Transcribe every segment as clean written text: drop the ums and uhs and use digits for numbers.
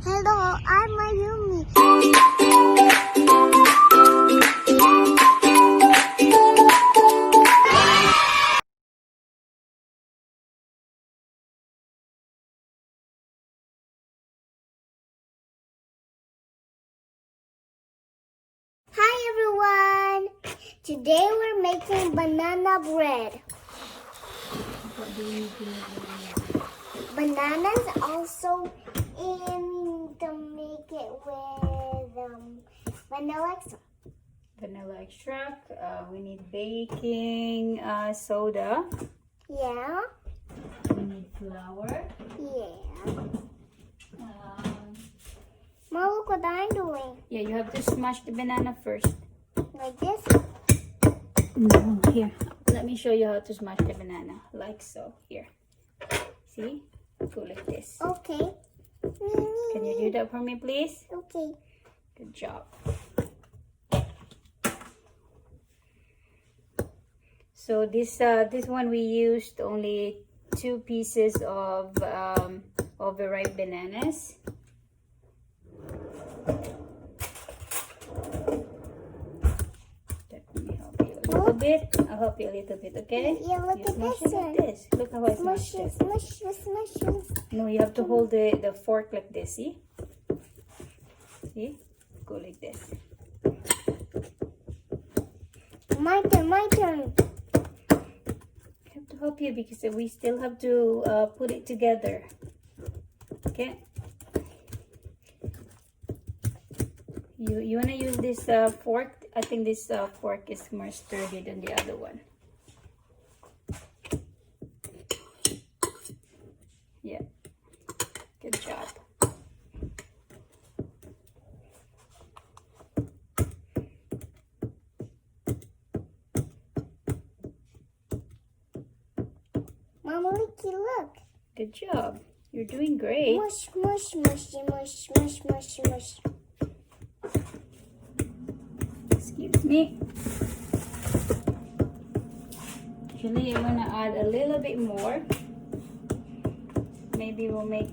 Hello, I'm Mayumi. Hi everyone! Today we're making banana bread. What do you do? Bananas also, and we need to make it with vanilla extract. Vanilla extract. We need baking soda. Yeah. We need flour. Yeah. Mom, look what I'm doing. Yeah, you have to smash the banana first. Like this? No, here. Let me show you how to smash the banana. Like so. Here. See? Go like this. Okay. Can you do that for me, please? Okay. Good job. So this one we used only 2 pieces of overripe bananas. Let me help you a little bit. I'll help you a little bit, okay? Yeah, look You at smash this it one. like this. Look how I smash Smush, this. smush, smush. No, you have to hold the fork like this, see? See? Go like this. My turn. I have to help you because we still have to put it together. Okay? You wanna use this fork? I think this fork is more sturdy than the other one. Yeah. Good job. Mama, look. Good job. You're doing great. Mush, mush, mushy, mush, mush, mushy, mush. Excuse me. Actually, I'm gonna add a little bit more. Maybe we'll make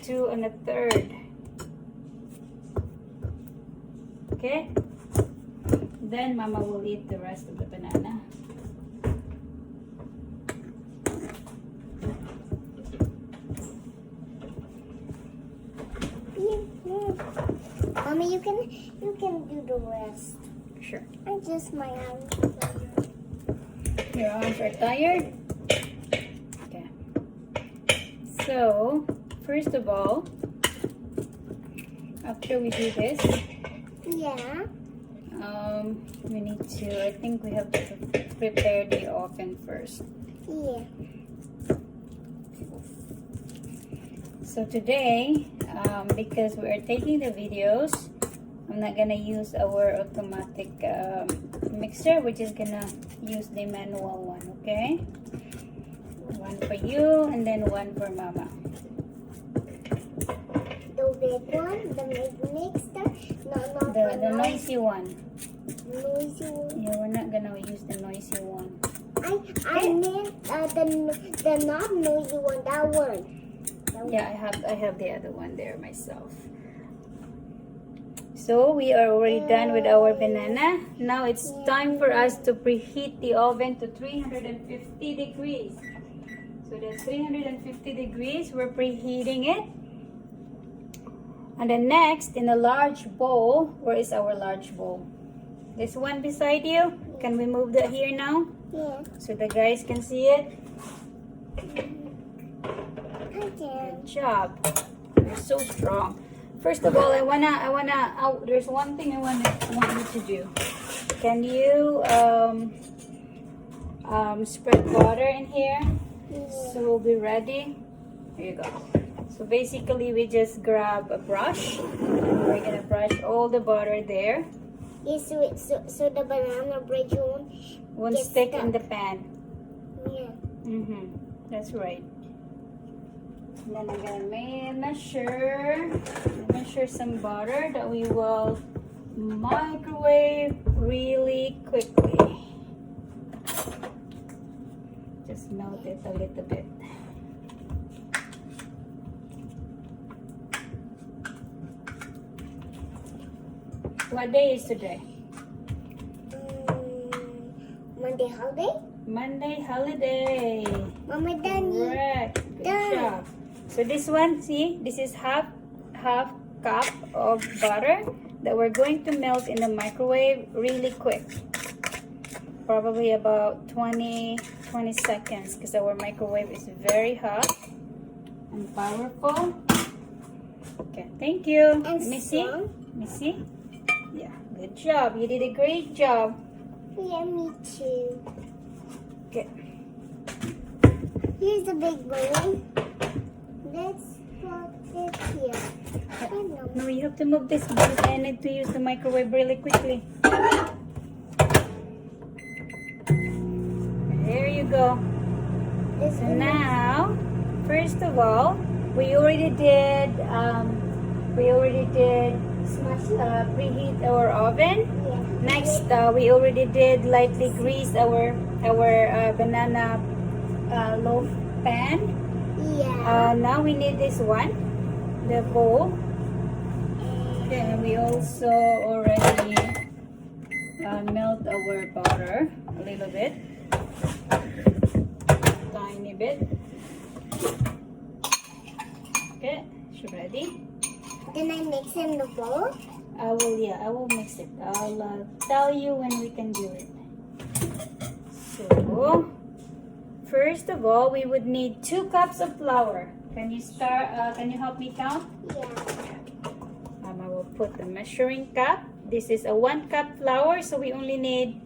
2 1/3. Okay? Then Mama will eat the rest of the banana. Mommy, you can do the rest. Sure. I just my arms. Your arms are tired? Okay. So, first of all, after we do this, Yeah. we need to, I think we have to prepare the oven first. Yeah. So today, because we are taking the videos, I'm not gonna use our automatic mixer. We're just gonna use the manual one, okay? One for you and then one for Mama. The big one, the mixer, not The noisy one. noisy one. Yeah, we're not gonna use the noisy one. I meant the not noisy one. That one. Yeah, I have the other one there myself. So we are already done with our banana. Now it's time for us to preheat the oven to 350 degrees. So that's 350 degrees. We're preheating it. And then next, in a large bowl, where is our large bowl? This one beside you. Can we move that here now? Yeah. So the guys can see it. I can. Good job. You're so strong. First of all, there's one thing I want you to do. Can you spread butter in here? Yeah. So we'll be ready. Here you go. So basically, we just grab a brush. And we're gonna brush all the butter there. Yes, so the banana bread Won't Get stick stuck. in the pan. Yeah. That's right. And then I'm gonna measure some butter that we will microwave really quickly. Just melt it a little bit. What day is today? Monday holiday? Monday holiday. Mama Danny. Correct. Good Done. job. So this one, see, this is half cup of butter that we're going to melt in the microwave really quick. Probably about 20 seconds because our microwave is very hot and powerful. Okay, thank you. Let me see. strong. Let me see. Yeah, good job. You did a great job. Yeah, me too. Okay. Here's the big bowl. Let's put it here. Oh, no. No, you have to move this because I need to use the microwave really quickly. There you go. This So one now, first of all, we already did preheat our oven. yeah. Next, we already did lightly grease our banana loaf pan. Yeah. Now we need this one, the bowl. Okay, and we also already melt our butter a little bit, tiny bit. Okay, she's ready. Then I mix in the bowl. I will mix it. I'll tell you when we can do it. So, first of all, we would need 2 cups of flour. Can you start? Can you help me count? Yeah. I will put the measuring cup. This is a 1 cup flour, so we only need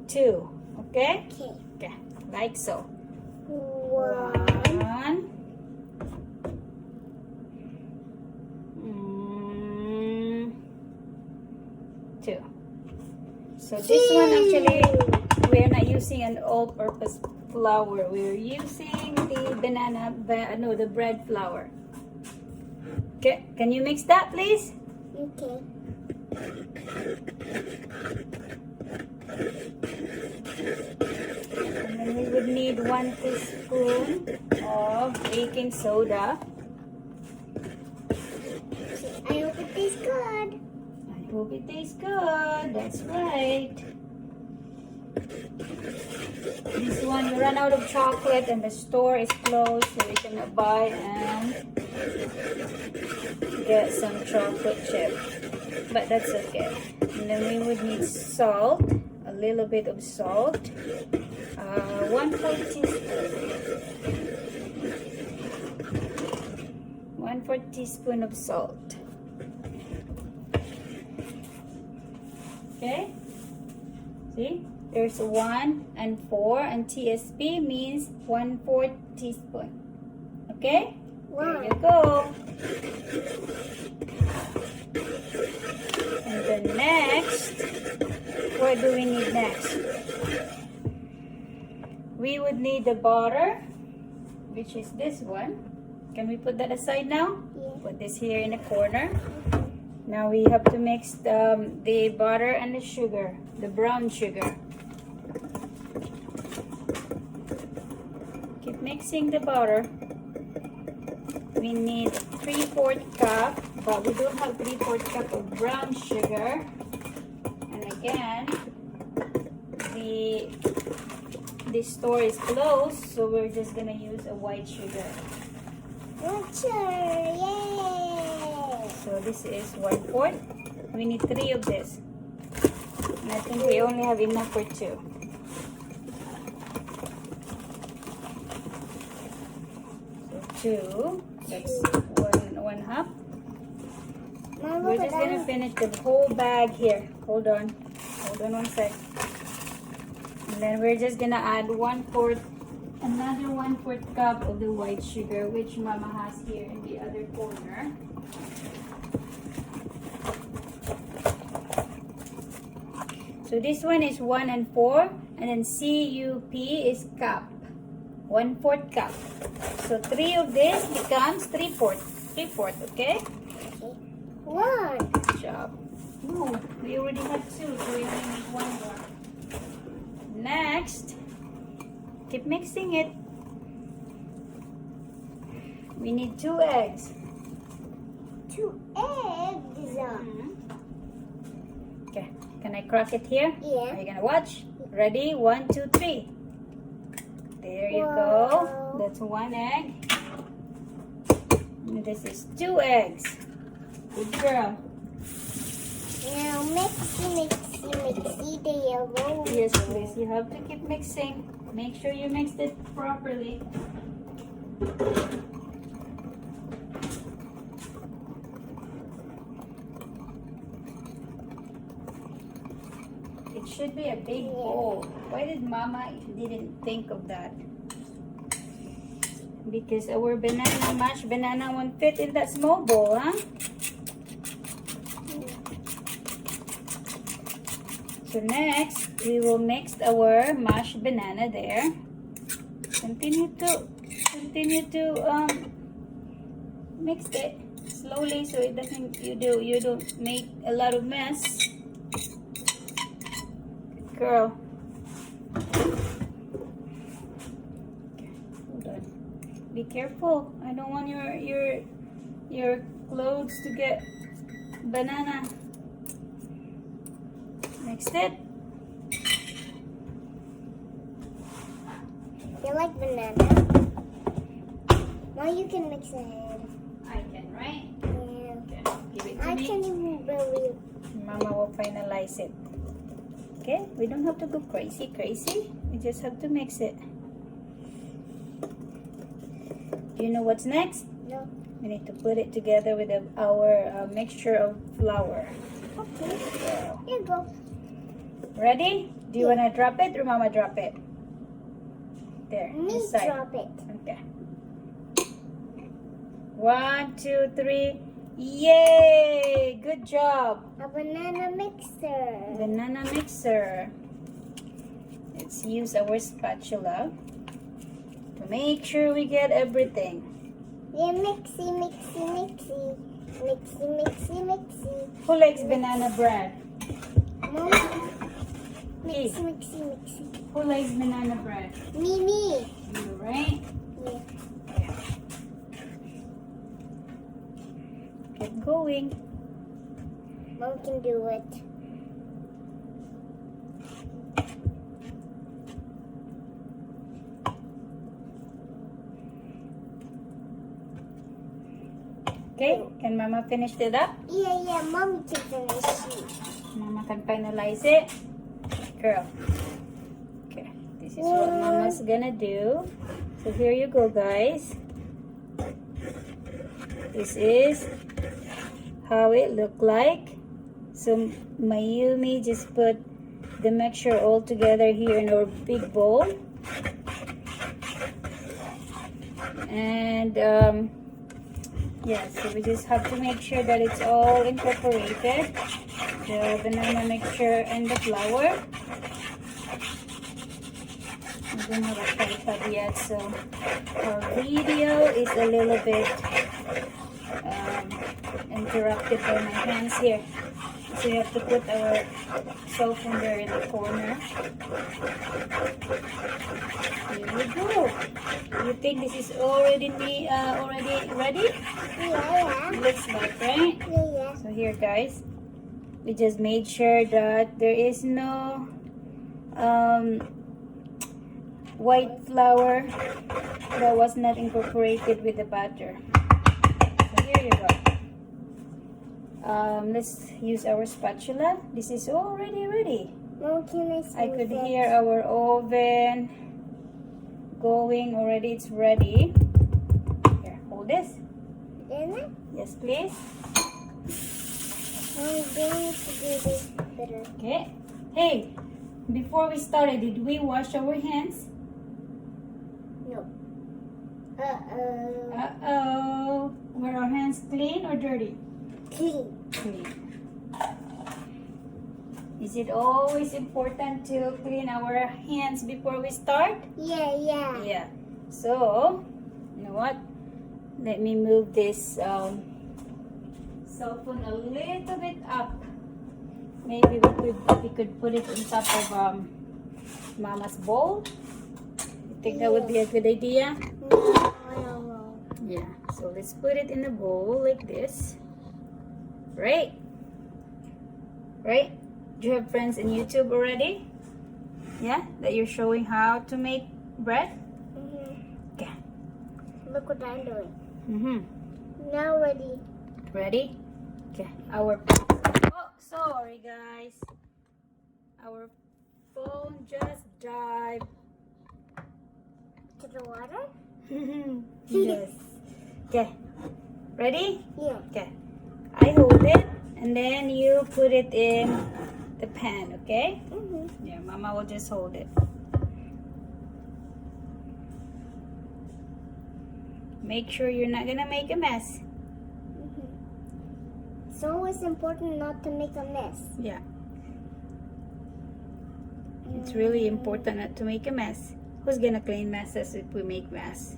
2. Okay? Okay. Okay, like so. 1. 2. So this one actually, we're not using an all-purpose flour. We're using the the bread flour. Okay, can you mix that, please? Okay. And then we would need 1 teaspoon of baking soda. I hope it tastes good. I hope it tastes good. That's right. This one, we ran out of chocolate and the store is closed, so we cannot buy and get some chocolate chip. But that's okay. And then we would need salt, a little bit of salt. 1/4 teaspoon. 1/4 teaspoon of salt. Okay? See? There's 1 and 4, and TSP means 1/4 teaspoon. Okay? There you go. And then next, what do we need next? We would need the butter, which is this one. Can we put that aside now? Yeah. Put this here in the corner. Now we have to mix the butter and the sugar, the brown sugar. Keep mixing the butter. We need 3/4 cup, but we don't have 3/4 cup of brown sugar. And again, the store is closed, so we're just gonna use a white sugar. Yay! So this is 1/4. We need 3 of this. And I think we only have enough for 2. So 2. That's one half. Mom, We're look just at gonna that. finish the whole bag here. Hold on. Hold on 1 sec. And then we're just gonna add another 1/4 cup of the white sugar, which Mama has here in the other corner. So this one is 1 and 4, and then CUP is cup. 1/4 cup. So 3 of this becomes 3/4. 3/4, okay? Okay. 1. Good job. No, we already have 2, so we only need 1 more. Next, keep mixing it. We need 2 eggs. 2 eggs. Okay, can I crack it here? Yeah. Are you gonna watch? Ready? 1, 2, 3. There you Whoa. go. That's 1 egg. And this is 2 eggs. Good girl. Now mixy the yellow. Yes, please. You have to keep mixing. Make sure you mixed it properly. It should be a big bowl. Why did Mama didn't think of that? Because our mashed banana won't fit in that small bowl, huh? So next, we will mix our mashed banana there. Continue to mix it slowly so it doesn't you don't make a lot of mess. Girl. Okay, hold on. Be careful. I don't want your clothes to get banana. Mix it. You like banana? Now you can mix it. I can, right? Yeah. Okay. Give it to I me. can even really. Mama will finalize it. Okay? We don't have to go crazy. We just have to mix it. Do you know what's next? No. We need to put it together with our mixture of flour. Okay. So, Here you go. ready? Do you want to drop it or Mama drop it? There. Me this side. drop it. Okay. 1, 2, 3. Yay! Good job. A banana mixer. Banana mixer. Let's use our spatula to make sure we get everything. Yeah, mixy. Who likes banana bread? Mom. Hey. Mixy. Who likes banana bread? Me. You, right? Yeah. Keep going. Mom can do it. Okay, can Mama finish it up? Yeah, Mom can finish it. Mama can finalize it. Girl. Okay, this is what Mama's gonna do. So here you go, guys. This is how it look like. So Mayumi just put the mixture all together here in our big bowl. And yeah, so we just have to make sure that it's all incorporated. The banana mixture and the flour. I don't have a tripod yet, so our video is a little bit interrupted by my hands here. So we have to put our cell phone there in the corner. Here we go. You think this is already ready? Yeah. Looks like, right? Yeah. So here, guys, we just made sure that there is no white flour that was not incorporated with the batter. So here you go. Let's use our spatula. This is already ready. Mom, can I see I could hear our oven going already. It's ready. Here, hold this. Dinner? Yes, please. I'm going to do this better. Okay. Hey, before we started, did we wash our hands? No. Uh-oh. Uh-oh. Were our hands clean or dirty? Clean. Clean. Is it always important to clean our hands before we start? Yeah. Yeah. So, you know what? Let me move this cell phone a little bit up. Maybe we could put it on top of Mama's bowl. You think that would be a good idea? No. Yeah. So let's put it in a bowl like this. Right? Do you have friends in YouTube already? Yeah? That you're showing how to make bread? Okay. Look what I'm doing. Now ready. Ready? Okay. Oh, sorry guys. Our phone just died. To the water? Yes. Okay. Ready? Yeah. Okay. I hold it and then you put it in the pan, okay? Yeah, Mama will just hold it. Make sure you're not gonna make a mess. It's always important not to make a mess. Yeah. It's really important not to make a mess. Who's gonna clean messes if we make mess?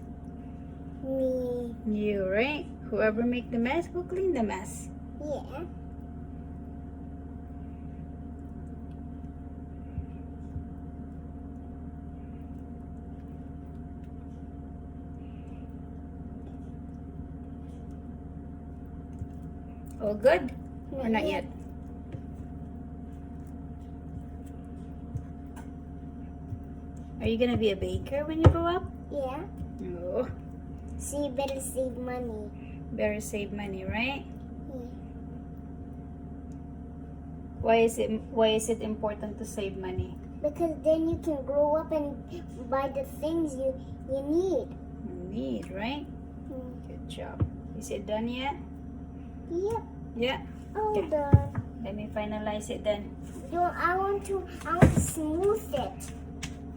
Me. You, right? Whoever make the mess will clean the mess. Yeah. All good? Or not yet? Are you gonna be a baker when you grow up? Yeah. No. So you better save money. Better save money, right? Yeah. Why is it important to save money? Because then you can grow up and buy the things you need. You need, right? Good job. Is it done yet? Yep. Yeah. All Okay. done. Let me finalize it then. I want to smooth it.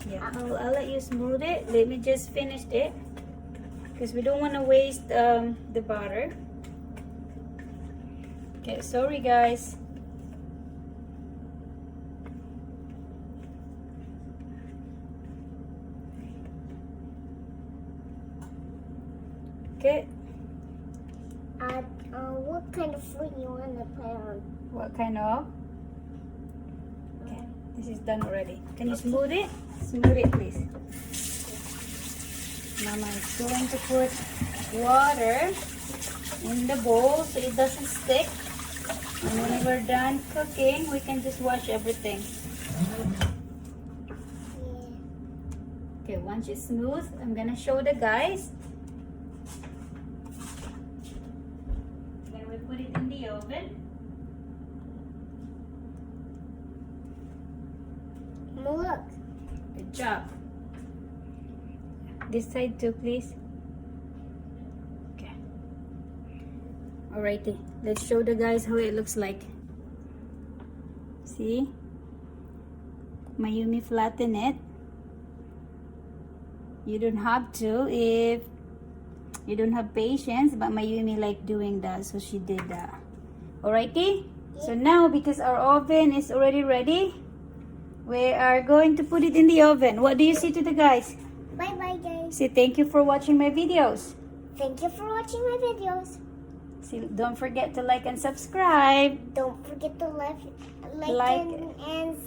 Yeah, I'll let you smooth it. Let me just finish it because we don't want to waste the butter. Okay, sorry guys. Okay. What kind of fruit you want to put on? What kind of? Okay, this is done already. Can you smooth it? Smooth it, please. Mama is going to put water in the bowl so it doesn't stick. And when we're done cooking, we can just wash everything. Yeah. Okay, once it's smooth, I'm gonna show the guys. Then we put it in the oven. Look. Good job. This side too, please. Okay. Alrighty, let's show the guys how it looks like. See? Mayumi flatten it. You don't have to if you don't have patience, but Mayumi like doing that, so she did that. Alrighty? So now, because our oven is already ready, we are going to put it in the oven. What do you say to the guys? Bye bye guys. Say thank you for watching my videos. Thank you for watching my videos. See, don't forget to like and subscribe. Don't forget to like and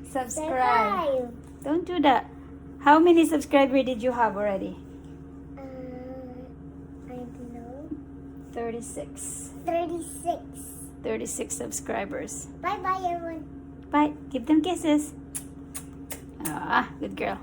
Subscribe. Don't do that. How many subscribers did you have already? I don't know. 36. 36. 36 subscribers. Bye bye everyone. Bye. Give them kisses. Ah, good girl.